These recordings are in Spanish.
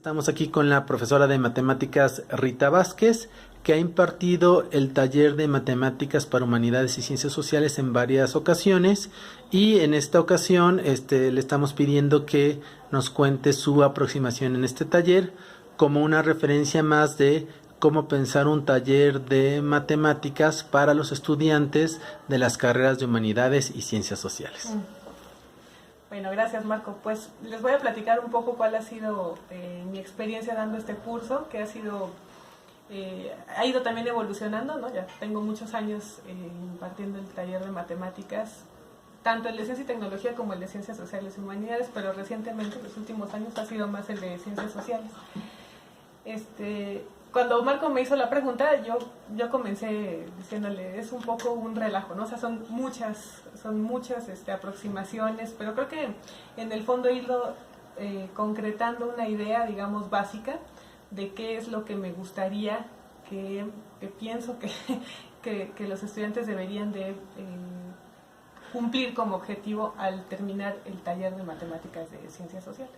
Estamos aquí con la profesora de matemáticas Rita Vázquez, que ha impartido el taller de matemáticas para humanidades y ciencias sociales en varias ocasiones, y en esta ocasión le estamos pidiendo que nos cuente su aproximación en este taller como una referencia más de cómo pensar un taller de matemáticas para los estudiantes de las carreras de humanidades y ciencias sociales. Bueno, gracias Marco. Pues les voy a platicar un poco cuál ha sido mi experiencia dando este curso, que ha ido también evolucionando, ¿no? Ya tengo muchos años impartiendo el taller de matemáticas, tanto el de ciencia y tecnología como el de ciencias sociales y humanidades, pero recientemente, en los últimos años, ha sido más el de ciencias sociales. Cuando Marco me hizo la pregunta, yo comencé diciéndole, es un poco un relajo, ¿no? O sea, son muchas aproximaciones, pero creo que en el fondo he ido concretando una idea, digamos, básica de qué es lo que me gustaría, que pienso que los estudiantes deberían de cumplir como objetivo al terminar el taller de matemáticas de ciencias sociales.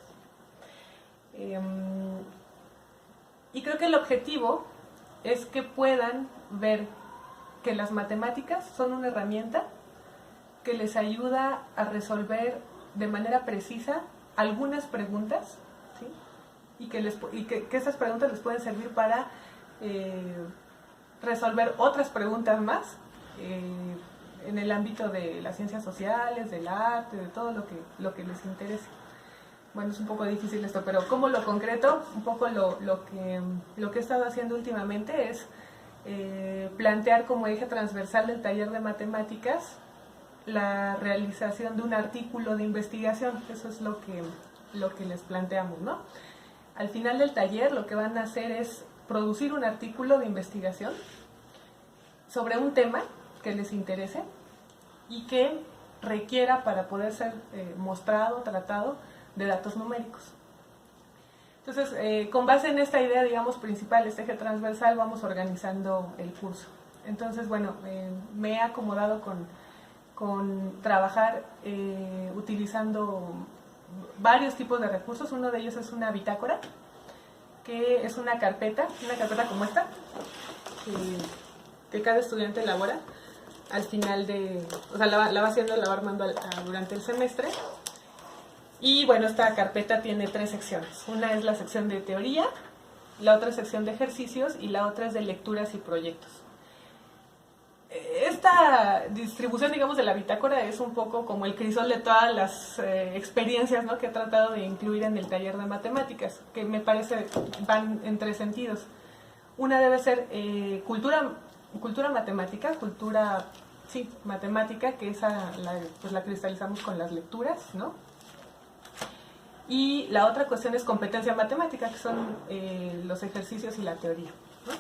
Y creo que el objetivo es que puedan ver que las matemáticas son una herramienta que les ayuda a resolver de manera precisa algunas preguntas, ¿sí? y que esas preguntas les pueden servir para resolver otras preguntas más en el ámbito de las ciencias sociales, del arte, de todo lo que les interese. Bueno, es un poco difícil esto, pero ¿cómo lo concreto? Un poco lo que he estado haciendo últimamente es plantear como eje transversal del taller de matemáticas la realización de un artículo de investigación. Eso es lo que les planteamos, ¿no? Al final del taller lo que van a hacer es producir un artículo de investigación sobre un tema que les interese y que requiera, para poder ser mostrado, tratado, de datos numéricos. Entonces, con base en esta idea, digamos, principal, este eje transversal, vamos organizando el curso. Entonces, bueno, me he acomodado con trabajar utilizando varios tipos de recursos. Uno de ellos es una bitácora, que es una carpeta como esta, que cada estudiante elabora al final o sea, la va armando durante el semestre. Y bueno, esta carpeta tiene 3 secciones. Una es la sección de teoría, la otra es sección de ejercicios y la otra es de lecturas y proyectos. Esta distribución, digamos, de la bitácora es un poco como el crisol de todas las experiencias, ¿no?, que he tratado de incluir en el taller de matemáticas, que me parece van en 3 sentidos. Una debe ser cultura matemática, matemática, que esa la cristalizamos con las lecturas, ¿no? Y la otra cuestión es competencia matemática, que son los ejercicios y la teoría, ¿no?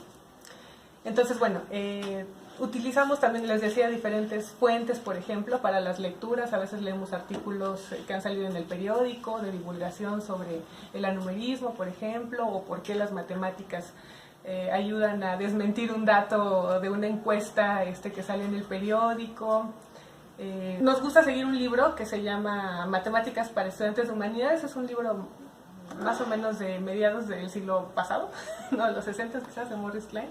Entonces, bueno, utilizamos también, les decía, diferentes fuentes, por ejemplo, para las lecturas. A veces leemos artículos que han salido en el periódico de divulgación sobre el anumerismo, por ejemplo, o por qué las matemáticas ayudan a desmentir un dato de una encuesta que sale en el periódico. Nos gusta seguir un libro que se llama Matemáticas para estudiantes de humanidades. Es un libro más o menos de mediados del siglo pasado, no, de los 60 quizás, de Maurice Klein.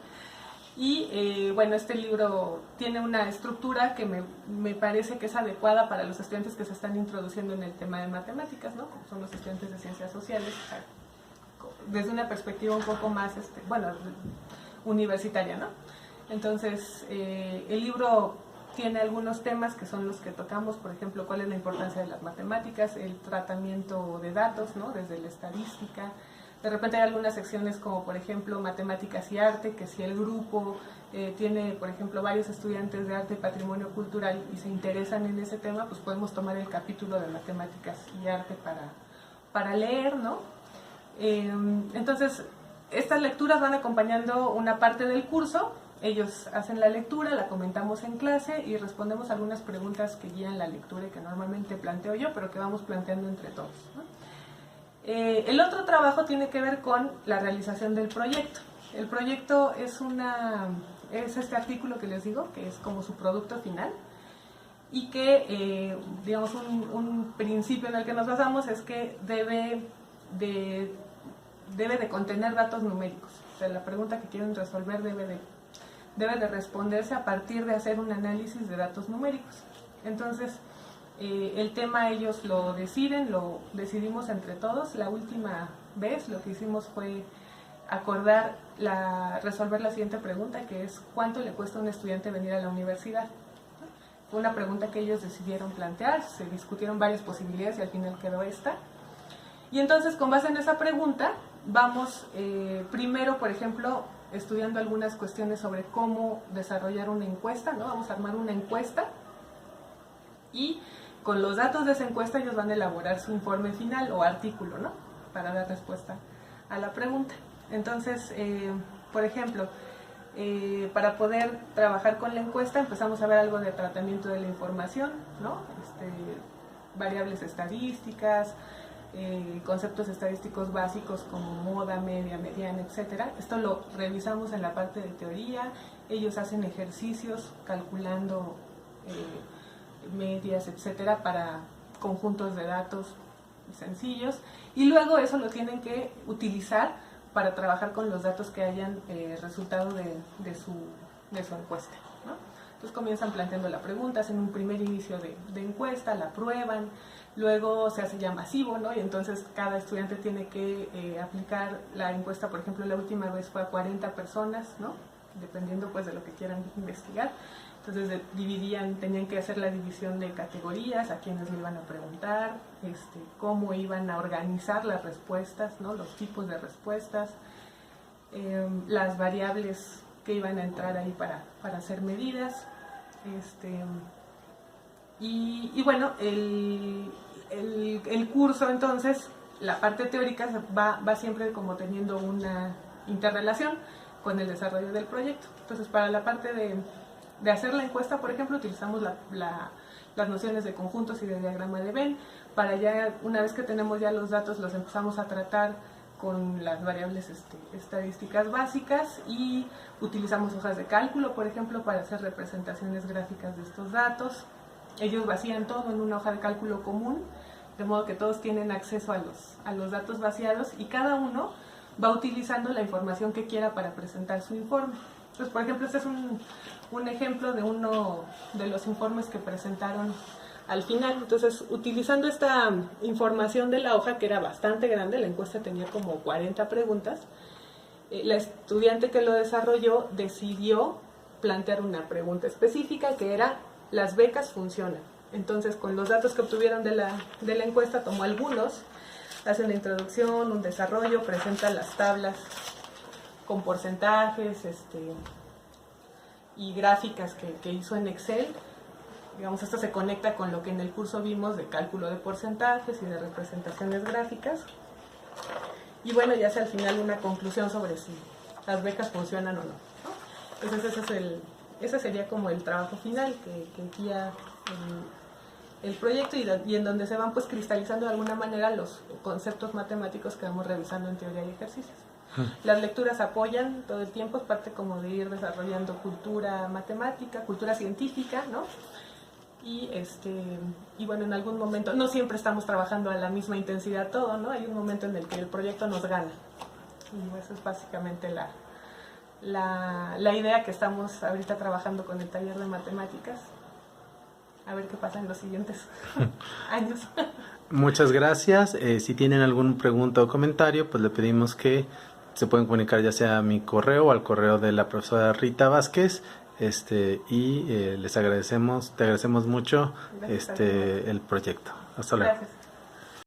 Y bueno, este libro tiene una estructura que me parece que es adecuada para los estudiantes que se están introduciendo en el tema de matemáticas, ¿no?, como son los estudiantes de ciencias sociales, o sea, desde una perspectiva un poco más, universitaria, ¿no? Entonces, el libro tiene algunos temas que son los que tocamos, por ejemplo, cuál es la importancia de las matemáticas, el tratamiento de datos, ¿no?, desde la estadística. De repente hay algunas secciones como, por ejemplo, matemáticas y arte, que si el grupo tiene, por ejemplo, varios estudiantes de arte y patrimonio cultural y se interesan en ese tema, pues podemos tomar el capítulo de matemáticas y arte para leer, ¿no? Entonces, estas lecturas van acompañando una parte del curso. Ellos hacen la lectura, la comentamos en clase y respondemos algunas preguntas que guían la lectura y que normalmente planteo yo, pero que vamos planteando entre todos, ¿no? El otro trabajo tiene que ver con la realización del proyecto. El proyecto es este artículo que les digo, que es como su producto final, y que, digamos, un principio en el que nos basamos es que debe de debe de contener datos numéricos. O sea, la pregunta que quieren resolver debe de responderse a partir de hacer un análisis de datos numéricos. Entonces, el tema ellos lo decidimos entre todos. La última vez lo que hicimos fue acordar resolver la siguiente pregunta, que es ¿cuánto le cuesta a un estudiante venir a la universidad? Fue una pregunta que ellos decidieron plantear, se discutieron varias posibilidades y al final quedó esta. Y entonces, con base en esa pregunta, vamos primero, por ejemplo, estudiando algunas cuestiones sobre cómo desarrollar una encuesta, ¿no? Vamos a armar una encuesta y con los datos de esa encuesta ellos van a elaborar su informe final o artículo, ¿no? Para dar respuesta a la pregunta. Entonces, por ejemplo, para poder trabajar con la encuesta empezamos a ver algo de tratamiento de la información, ¿no? Variables estadísticas, conceptos estadísticos básicos como moda, media, mediana, etcétera. Esto lo revisamos en la parte de teoría. Ellos hacen ejercicios calculando medias, etcétera, para conjuntos de datos sencillos, y luego eso lo tienen que utilizar para trabajar con los datos que hayan resultado de su encuesta, ¿no? Entonces comienzan planteando la pregunta, hacen un primer inicio de encuesta, la prueban, luego se hace ya masivo, ¿no? Y entonces cada estudiante tiene que aplicar la encuesta. Por ejemplo, la última vez fue a 40 personas, ¿no? Dependiendo pues de lo que quieran investigar. Entonces tenían que hacer la división de categorías, a quiénes le iban a preguntar, cómo iban a organizar las respuestas, ¿no? Los tipos de respuestas, las variables que iban a entrar ahí para hacer medidas. Y bueno, el curso entonces, la parte teórica va siempre como teniendo una interrelación con el desarrollo del proyecto. Entonces, para la parte de hacer la encuesta, por ejemplo, utilizamos las nociones de conjuntos y de diagrama de Venn. Para ya, una vez que tenemos ya los datos, los empezamos a tratar con las variables estadísticas básicas, y utilizamos hojas de cálculo, por ejemplo, para hacer representaciones gráficas de estos datos. Ellos vacían todo en una hoja de cálculo común, de modo que todos tienen acceso a los datos vaciados, y cada uno va utilizando la información que quiera para presentar su informe. Entonces, por ejemplo, este es un ejemplo de uno de los informes que presentaron al final. Entonces, utilizando esta información de la hoja, que era bastante grande, la encuesta tenía como 40 preguntas, la estudiante que lo desarrolló decidió plantear una pregunta específica, que era: ¿las becas funcionan? Entonces, con los datos que obtuvieron de la encuesta, tomó algunos, hace una introducción, un desarrollo, presenta las tablas con porcentajes y gráficas que hizo en Excel. Digamos, esto se conecta con lo que en el curso vimos de cálculo de porcentajes y de representaciones gráficas. Y bueno, ya hace al final una conclusión sobre si las becas funcionan o no, ¿no? Entonces ese sería como el trabajo final que guía el proyecto, y en donde se van pues cristalizando de alguna manera los conceptos matemáticos que vamos revisando en teoría y ejercicios. Las lecturas apoyan todo el tiempo, es parte como de ir desarrollando cultura matemática, cultura científica, ¿no? Y bueno, en algún momento, no siempre estamos trabajando a la misma intensidad todo, ¿no? Hay un momento en el que el proyecto nos gana. Y eso es básicamente la idea que estamos ahorita trabajando con el taller de matemáticas. A ver qué pasa en los siguientes años. Muchas gracias. Si tienen alguna pregunta o comentario, pues le pedimos que se pueden comunicar ya sea a mi correo o al correo de la profesora Rita Vázquez, y te agradecemos mucho el proyecto. Hasta luego. Gracias.